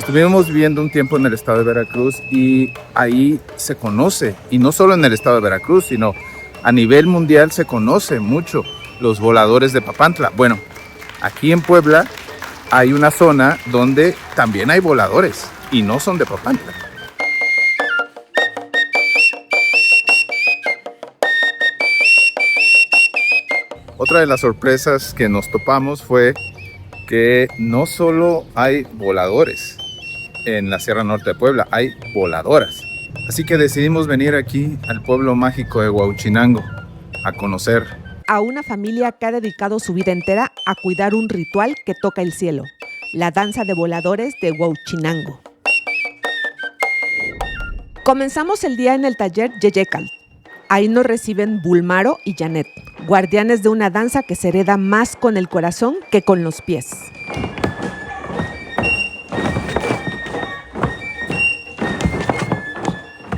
Estuvimos viviendo un tiempo en el estado de Veracruz y ahí se conoce, y no solo en el estado de Veracruz, sino a nivel mundial se conoce mucho los voladores de Papantla. Bueno, aquí en Puebla hay una zona donde también hay voladores y no son de Papantla. Otra de las sorpresas que nos topamos fue que no solo hay voladores en la Sierra Norte de Puebla, hay voladoras. Así que decidimos venir aquí al pueblo mágico de Huauchinango a conocer a una familia que ha dedicado su vida entera a cuidar un ritual que toca el cielo, la danza de voladores de Huauchinango. Comenzamos el día en el taller Yeyekal. Ahí nos reciben Bulmaro y Janet, guardianes de una danza que se hereda más con el corazón que con los pies.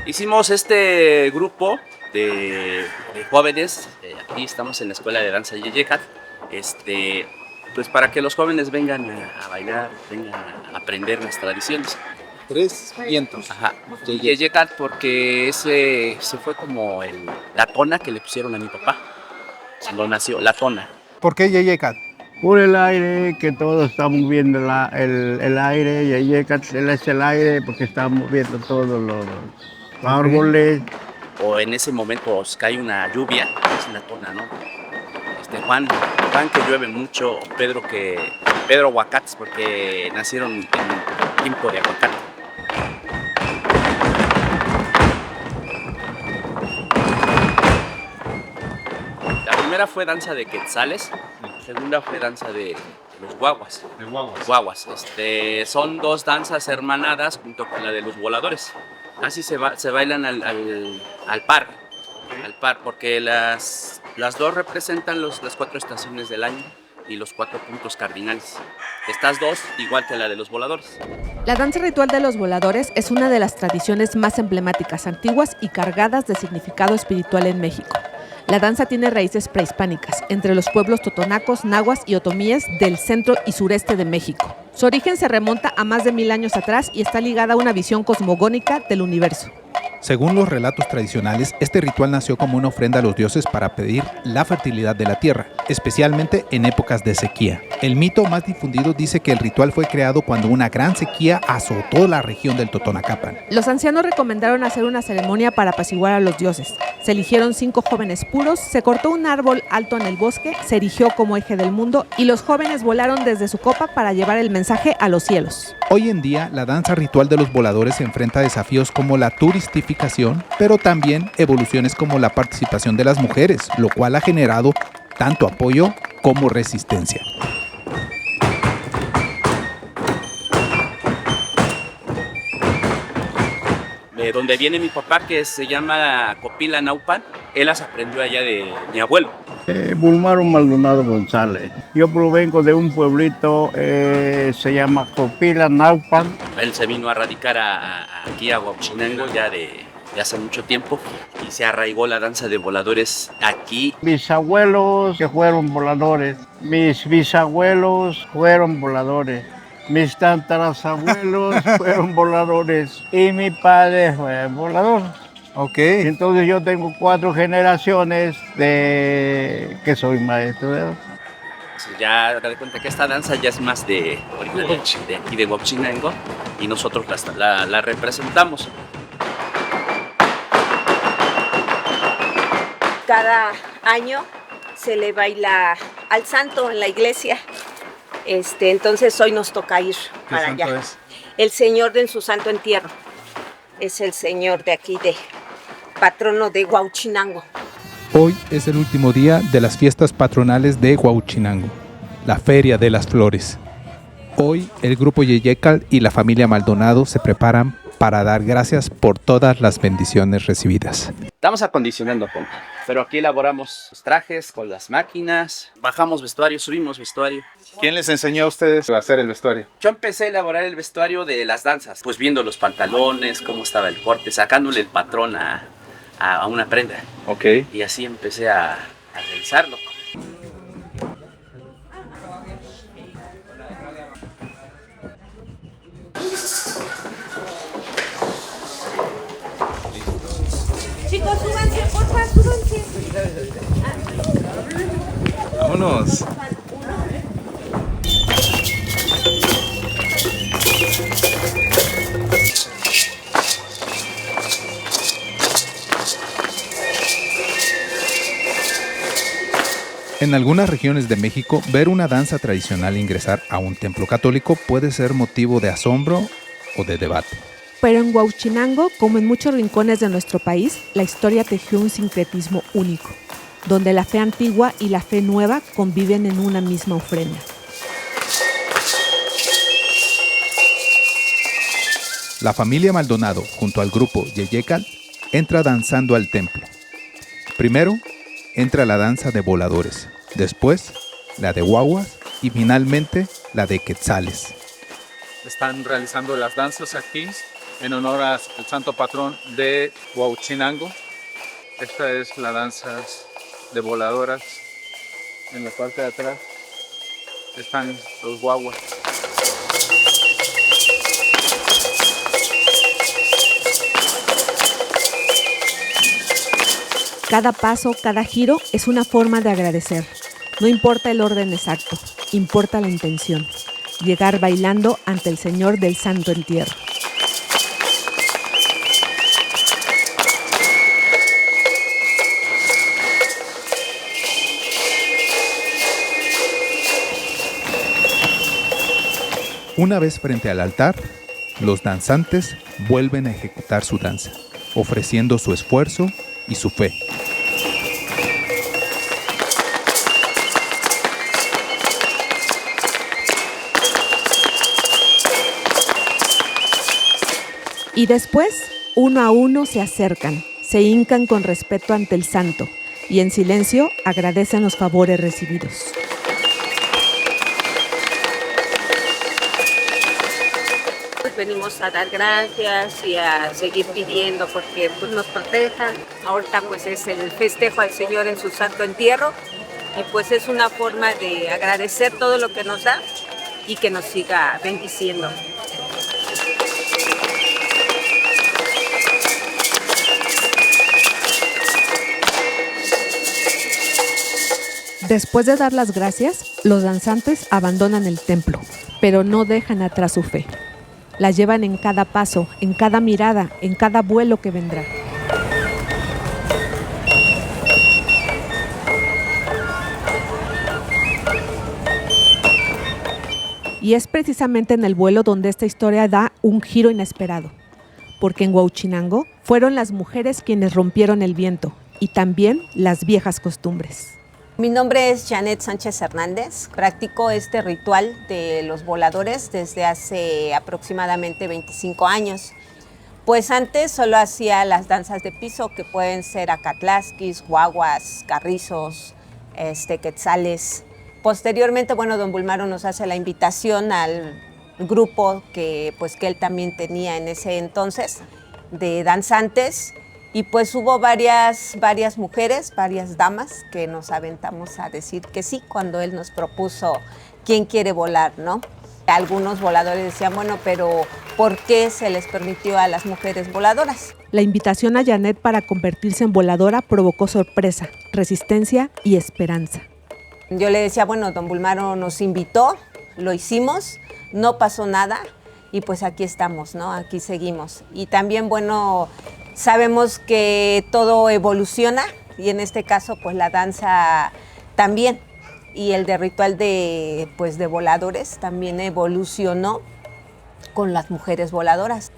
Hicimos este grupo de jóvenes, aquí estamos en la escuela de danza Yeyekal, pues para que los jóvenes vengan a bailar, vengan a aprender las tradiciones. 3 vientos. Ajá, Yeyekal porque ese fue como la tona que le pusieron a mi papá, cuando nació, la tona. ¿Por qué Yeyekal? Por el aire, que todos estamos viendo el aire, Yeyekal es el aire porque estamos viendo todos los árboles. O en ese momento cae una lluvia, es la tona, ¿no? Juan que llueve mucho, Pedro aguacates porque nacieron en tiempo de aguacate. La primera fue danza de quetzales, la segunda fue danza de los guaguas. De guaguas. Guaguas. Son 2 danzas hermanadas junto con la de los voladores. Así se bailan al par, porque las 2 representan las 4 estaciones del año y los 4 puntos cardinales. Estas 2 igual que la de los voladores. La danza ritual de los voladores es una de las tradiciones más emblemáticas, antiguas y cargadas de significado espiritual en México. La danza tiene raíces prehispánicas entre los pueblos totonacos, nahuas y otomíes del centro y sureste de México. Su origen se remonta a más de 1000 años atrás y está ligada a una visión cosmogónica del universo. Según los relatos tradicionales, este ritual nació como una ofrenda a los dioses para pedir la fertilidad de la tierra, especialmente en épocas de sequía. El mito más difundido dice que el ritual fue creado cuando una gran sequía azotó la región del Totonacapan. Los ancianos recomendaron hacer una ceremonia para apaciguar a los dioses. Se eligieron 5 jóvenes puros, se cortó un árbol alto en el bosque, se erigió como eje del mundo y los jóvenes volaron desde su copa para llevar el mensaje a los cielos. Hoy en día, la danza ritual de los voladores se enfrenta a desafíos como la turistificación, pero también evoluciones como la participación de las mujeres, lo cual ha generado tanto apoyo como resistencia. De donde viene mi papá, que se llama Copila Naupan, él las aprendió allá de mi abuelo. Bulmaro Maldonado González. Yo provengo de un pueblito, se llama Copila Naupan. Él se vino a radicar aquí a Huauchinango ya de hace mucho tiempo y se arraigó la danza de voladores aquí. Mis abuelos que fueron voladores, mis bisabuelos fueron voladores, mis tatarabuelos fueron voladores y mi padre fue volador. Ok. Entonces yo tengo 4 generaciones que soy maestro de danza. Ya te das cuenta que esta danza ya es más de aquí de Huauchinango y nosotros la representamos. Cada año se le baila al santo en la iglesia. Entonces hoy nos toca ir para allá. Es? El señor en su santo entierro. Es el señor de aquí, patrono de Huauchinango. Hoy es el último día de las fiestas patronales de Huauchinango, la Feria de las Flores. Hoy el grupo Yeyekal y la familia Maldonado se preparan para dar gracias por todas las bendiciones recibidas. Estamos acondicionando, pero aquí elaboramos los trajes con las máquinas, bajamos vestuario, subimos vestuario. ¿Quién les enseñó a ustedes a hacer el vestuario? Yo empecé a elaborar el vestuario de las danzas, pues viendo los pantalones, cómo estaba el corte, sacándole el patrón a una prenda. Ok. Y así empecé a realizarlo. Vámonos. En algunas regiones de México, ver una danza tradicional ingresar a un templo católico puede ser motivo de asombro o de debate. Pero en Huauchinango, como en muchos rincones de nuestro país, la historia tejió un sincretismo único, donde la fe antigua y la fe nueva conviven en una misma ofrenda. La familia Maldonado, junto al grupo Yeyecal, entra danzando al templo. Primero, entra la danza de voladores, después la de guaguas y finalmente la de quetzales. Están realizando las danzas aquí en honor al santo patrón de Huauchinango. Esta es la danza de voladoras. En la parte de atrás están los guaguas. Cada paso, cada giro es una forma de agradecer. No importa el orden exacto, importa la intención. Llegar bailando ante el Señor del Santo Entierro. Una vez frente al altar, los danzantes vuelven a ejecutar su danza, ofreciendo su esfuerzo y su fe. Y después, uno a uno se acercan, se hincan con respeto ante el santo y en silencio agradecen los favores recibidos. Pues venimos a dar gracias y a seguir pidiendo porque pues, nos protejan. Ahorita pues es el festejo al Señor en su santo entierro y pues es una forma de agradecer todo lo que nos da y que nos siga bendiciendo. Después de dar las gracias, los danzantes abandonan el templo, pero no dejan atrás su fe. La llevan en cada paso, en cada mirada, en cada vuelo que vendrá. Y es precisamente en el vuelo donde esta historia da un giro inesperado, porque en Huauchinango fueron las mujeres quienes rompieron el viento y también las viejas costumbres. Mi nombre es Janet Sánchez Hernández. Practico este ritual de los voladores desde hace aproximadamente 25 años. Pues antes solo hacía las danzas de piso que pueden ser acatlasquis, guaguas, carrizos, quetzales. Posteriormente, bueno, don Bulmaro nos hace la invitación al grupo que él también tenía en ese entonces de danzantes. Y pues hubo varias mujeres, varias damas que nos aventamos a decir que sí cuando él nos propuso quién quiere volar, ¿no? Algunos voladores decían, bueno, pero ¿por qué se les permitió a las mujeres voladoras? La invitación a Janet para convertirse en voladora provocó sorpresa, resistencia y esperanza. Yo le decía, bueno, don Bulmaro nos invitó, lo hicimos, no pasó nada y pues aquí estamos, ¿no? Aquí seguimos. Y también, bueno, sabemos que todo evoluciona y en este caso pues la danza también y el de ritual de voladores también evolucionó con las mujeres voladoras.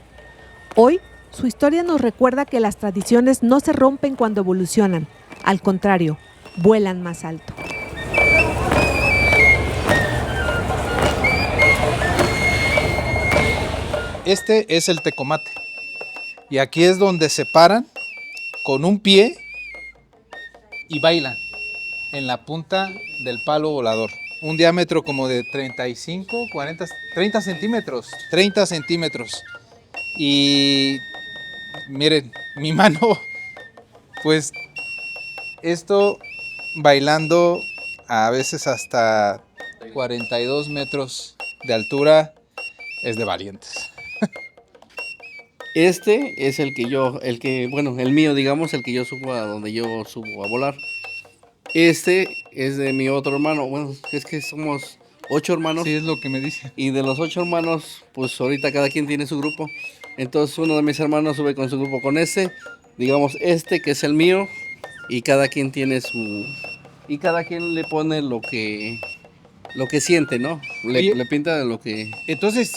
Hoy su historia nos recuerda que las tradiciones no se rompen cuando evolucionan, al contrario, vuelan más alto. Este es el tecomate. Y aquí es donde se paran con un pie y bailan en la punta del palo volador. Un diámetro como de 35, 40, 30 centímetros. 30 centímetros. Y miren, mi mano, pues esto bailando a veces hasta 42 metros de altura es de valientes. Este es el mío, digamos, el que yo subo a donde yo subo a volar. Este es de mi otro hermano. Bueno, es que somos 8 hermanos. Sí, es lo que me dice. Y de los 8 hermanos, pues ahorita cada quien tiene su grupo. Entonces uno de mis hermanos sube con su grupo con digamos este que es el mío, y cada quien tiene su... Y cada quien le pone lo que siente, ¿no? Oye, Le pinta lo que... Entonces,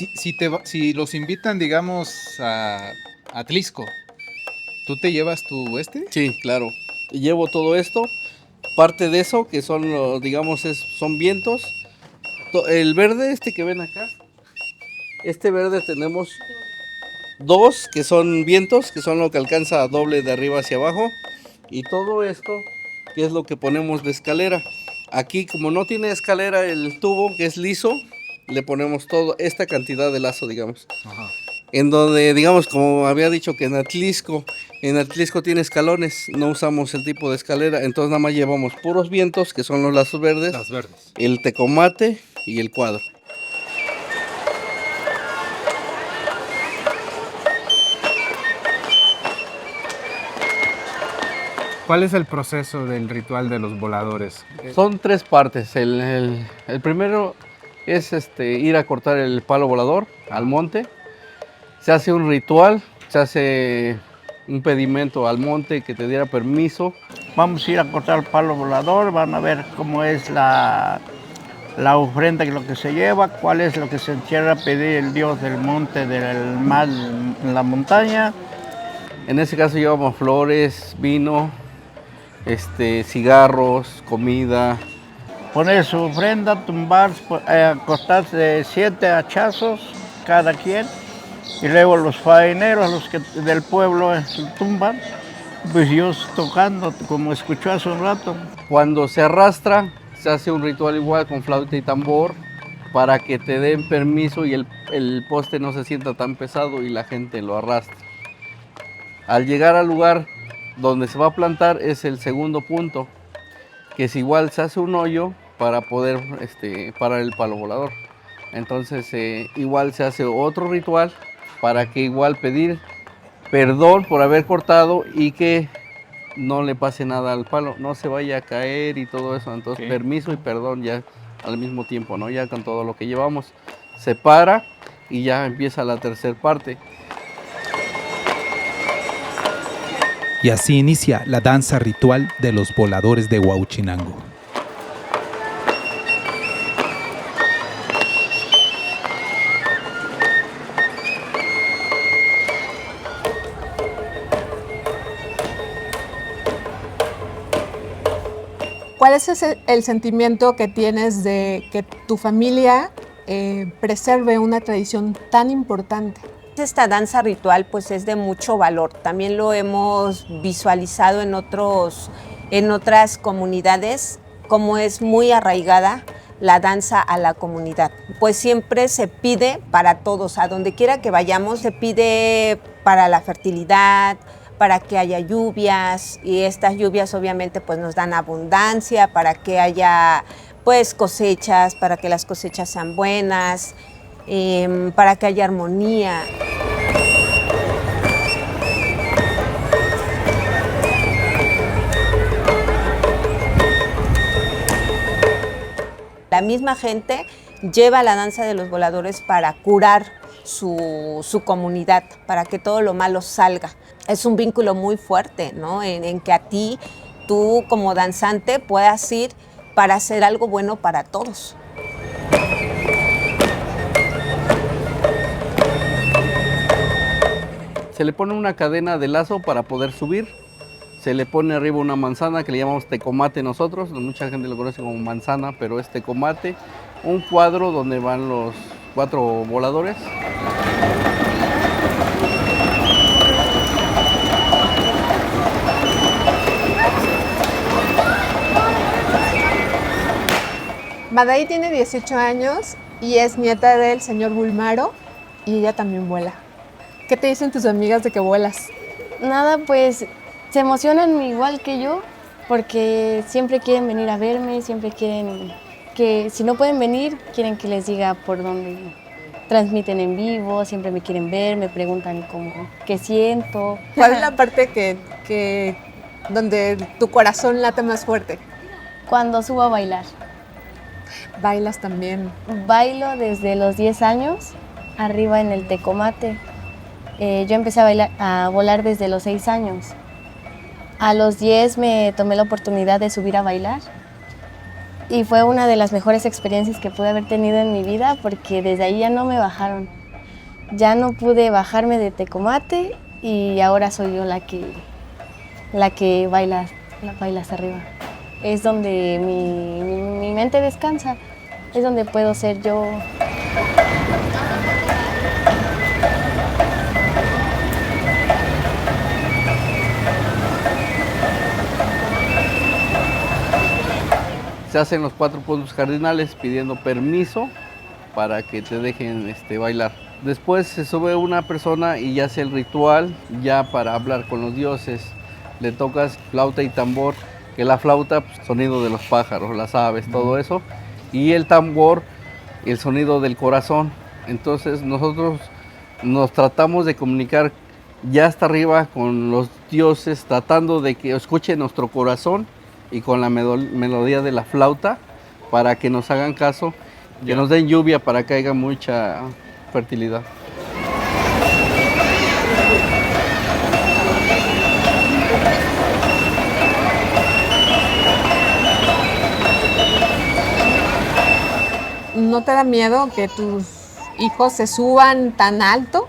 si los invitan, digamos, a Atlisco, ¿tú te llevas tu? Sí, claro. Llevo todo esto. Parte de eso, que son, digamos, son vientos. El verde, que ven acá, este verde tenemos 2 que son vientos, que son lo que alcanza a doble de arriba hacia abajo. Y todo esto, que es lo que ponemos de escalera. Aquí, como no tiene escalera el tubo, que es liso, le ponemos todo, esta cantidad de lazo, digamos. Ajá. En donde, digamos, como había dicho que en Atlisco tiene escalones, no usamos el tipo de escalera, entonces nada más llevamos puros vientos, que son los lazos verdes, Las verdes. el tecomate y el cuadro. ¿Cuál es el proceso del ritual de los voladores? Son 3 partes. El primero es ir a cortar el palo volador al monte. Se hace un ritual, se hace un pedimento al monte que te diera permiso. Vamos a ir a cortar el palo volador, van a ver cómo es la ofrenda, lo que se lleva, cuál es lo que se quiera pedir el dios del monte, del mar, en la montaña. En ese caso llevamos flores, vino, cigarros, comida. Poner su ofrenda, tumbar, cortarse de 7 hachazos cada quien. Y luego los faeneros, los que del pueblo tumban, pues yo tocando, como escuchó hace un rato. Cuando se arrastra, se hace un ritual igual con flauta y tambor para que te den permiso y el poste no se sienta tan pesado y la gente lo arrastra. Al llegar al lugar donde se va a plantar es el segundo punto, que es igual, se hace un hoyo para poder parar el palo volador. Entonces igual se hace otro ritual para que igual pedir perdón por haber cortado y que no le pase nada al palo, no se vaya a caer y todo eso. Entonces permiso y perdón ya al mismo tiempo, ¿no? Ya con todo lo que llevamos se para y ya empieza la tercera parte. Y así inicia la danza ritual de los voladores de Huauchinango. ¿Cuál es el sentimiento que tienes de que tu familia preserve una tradición tan importante? Esta danza ritual pues es de mucho valor. También lo hemos visualizado en otras comunidades, como es muy arraigada la danza a la comunidad. Pues siempre se pide para todos, a donde quiera que vayamos, se pide para la fertilidad, para que haya lluvias, y estas lluvias obviamente pues nos dan abundancia, para que haya pues cosechas, para que las cosechas sean buenas, para que haya armonía. La misma gente lleva la danza de los voladores para curar su comunidad, para que todo lo malo salga. Es un vínculo muy fuerte, ¿no? En que tú como danzante puedas ir para hacer algo bueno para todos. Se le pone una cadena de lazo para poder subir. Se le pone arriba una manzana que le llamamos tecomate nosotros. Mucha gente lo conoce como manzana, pero es tecomate. Un cuadro donde van los 4 voladores. Madaí tiene 18 años y es nieta del señor Bulmaro, y ella también vuela. ¿Qué te dicen tus amigas de que vuelas? Nada, pues se emocionan igual que yo, porque siempre quieren venir a verme, siempre quieren que, si no pueden venir, quieren que les diga por dónde transmiten en vivo, siempre me quieren ver, me preguntan qué siento. ¿Cuál es la parte donde tu corazón late más fuerte? Cuando subo a bailar. ¿Bailas también? Bailo desde los 10 años, arriba en el Tecomate. Yo empecé a bailar, a volar desde los 6 años. A los 10 me tomé la oportunidad de subir a bailar y fue una de las mejores experiencias que pude haber tenido en mi vida porque desde ahí ya no me bajaron. Ya no pude bajarme de Tecomate y ahora soy yo la que baila hasta arriba. Es donde mi mente descansa, es donde puedo ser yo. Se hacen los 4 puntos cardinales pidiendo permiso para que te dejen bailar. Después se sube una persona y ya hace el ritual ya para hablar con los dioses. Le tocas flauta y tambor, que la flauta, pues, sonido de los pájaros, las aves, todo eso. Y el tambor, el sonido del corazón. Entonces nosotros nos tratamos de comunicar ya hasta arriba con los dioses, tratando de que escuchen nuestro corazón y con la melodía de la flauta para que nos hagan caso, que nos den lluvia para que haya mucha fertilidad. ¿No te da miedo que tus hijos se suban tan alto?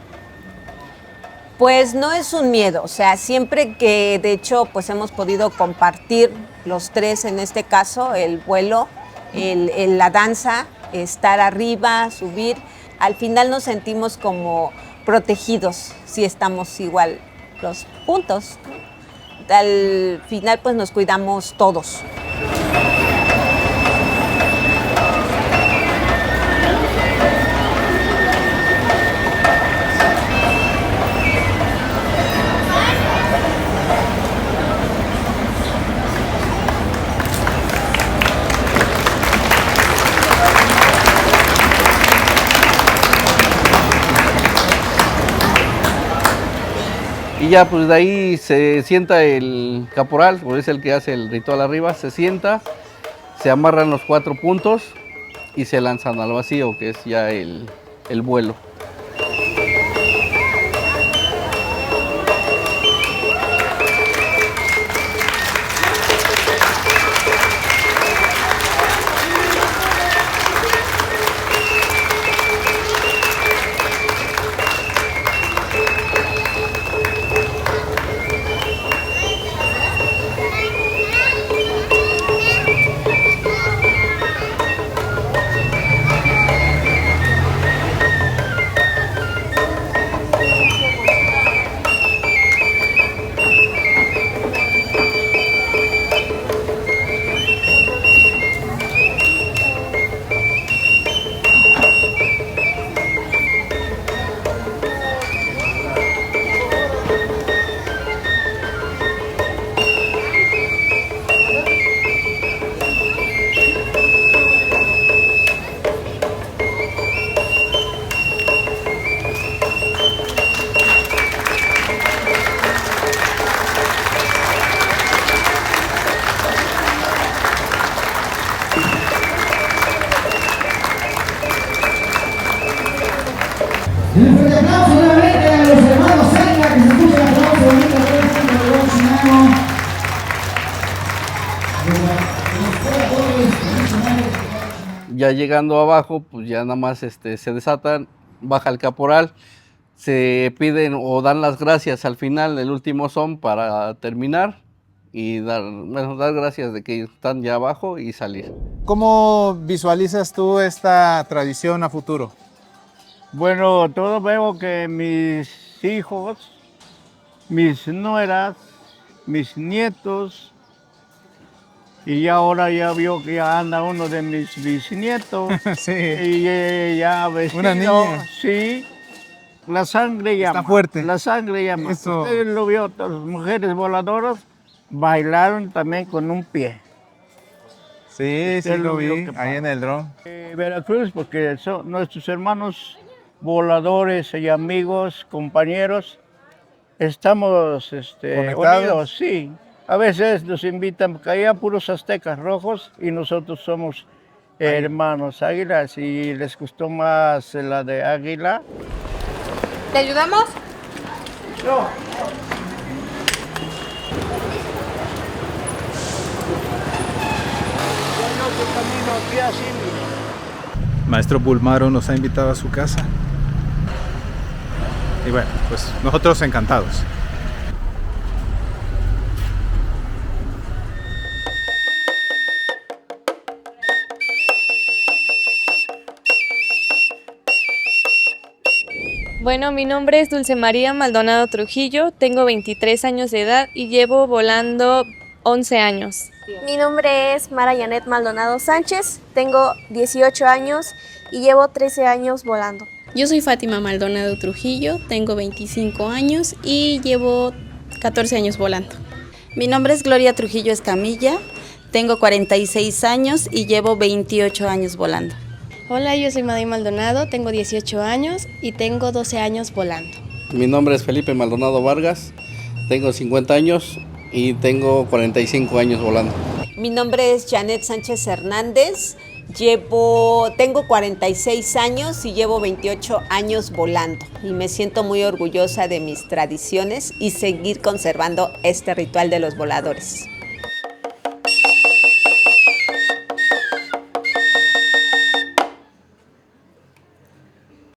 Pues no es un miedo, o sea, siempre que de hecho pues hemos podido compartir los tres en este caso, el vuelo, la danza, estar arriba, subir, al final nos sentimos como protegidos si estamos igual los juntos. Al final pues nos cuidamos todos. Y ya pues de ahí se sienta el caporal, o es el que hace el ritual arriba, se sienta, se amarran los 4 puntos y se lanzan al vacío, que es ya el vuelo. Un fuerte aplauso nuevamente a los hermanos Senga, que se escucha el aplauso bonito del León Chinamo. Ya llegando abajo, pues ya nada más se desatan, baja el caporal, se piden o dan las gracias al final, el último son para terminar y dar gracias de que están ya abajo y salir. ¿Cómo visualizas tú esta tradición a futuro? Bueno, todo veo que mis hijos, mis nueras, mis nietos, y ahora ya vio que ya anda uno de mis bisnietos. Sí. Y ya vestido. Una niña. Sí. La sangre llama. Está fuerte. La sangre llama. Eso. Ustedes lo vio, las mujeres voladoras bailaron también con un pie. Sí, sí lo vi vio que ahí en el dron. Veracruz, porque son nuestros hermanos voladores y amigos, compañeros, estamos ¿Conectados? unidos, sí. A veces nos invitan, porque hay puros aztecas rojos y nosotros somos hermanos águilas y les gustó más la de águila. ¿Te ayudamos? No. Maestro Bulmaro nos ha invitado a su casa. Y bueno, pues nosotros encantados. Bueno, mi nombre es Dulce María Maldonado Trujillo, tengo 23 años de edad y llevo volando 11 años. Mi nombre es Mara Yanet Maldonado Sánchez, tengo 18 años y llevo 13 años volando. Yo soy Fátima Maldonado Trujillo, tengo 25 años y llevo 14 años volando. Mi nombre es Gloria Trujillo Escamilla, tengo 46 años y llevo 28 años volando. Hola, yo soy Maddy Maldonado, tengo 18 años y tengo 12 años volando. Mi nombre es Felipe Maldonado Vargas, tengo 50 años y tengo 45 años volando. Mi nombre es Janet Sánchez Hernández, tengo 46 años y llevo 28 años volando y me siento muy orgullosa de mis tradiciones y seguir conservando este ritual de los voladores.